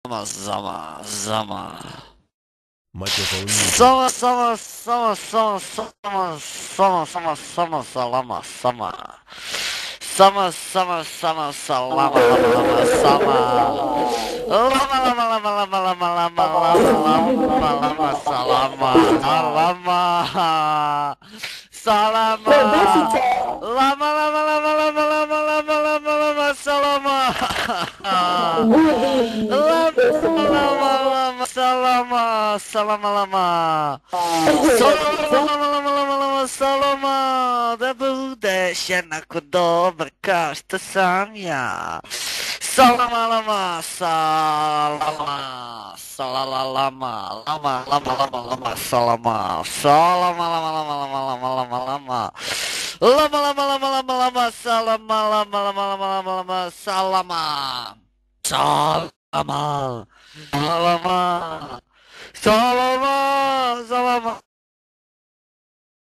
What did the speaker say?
Zama. Microphone muted. Sama. Salama, lama, sama. Lama, salama. Salama. Salama. Salama. Salama, da bude się na dobre każda samia. Salama, salalama, lama, salama, lama. Salama. Salama. Salama. Salama.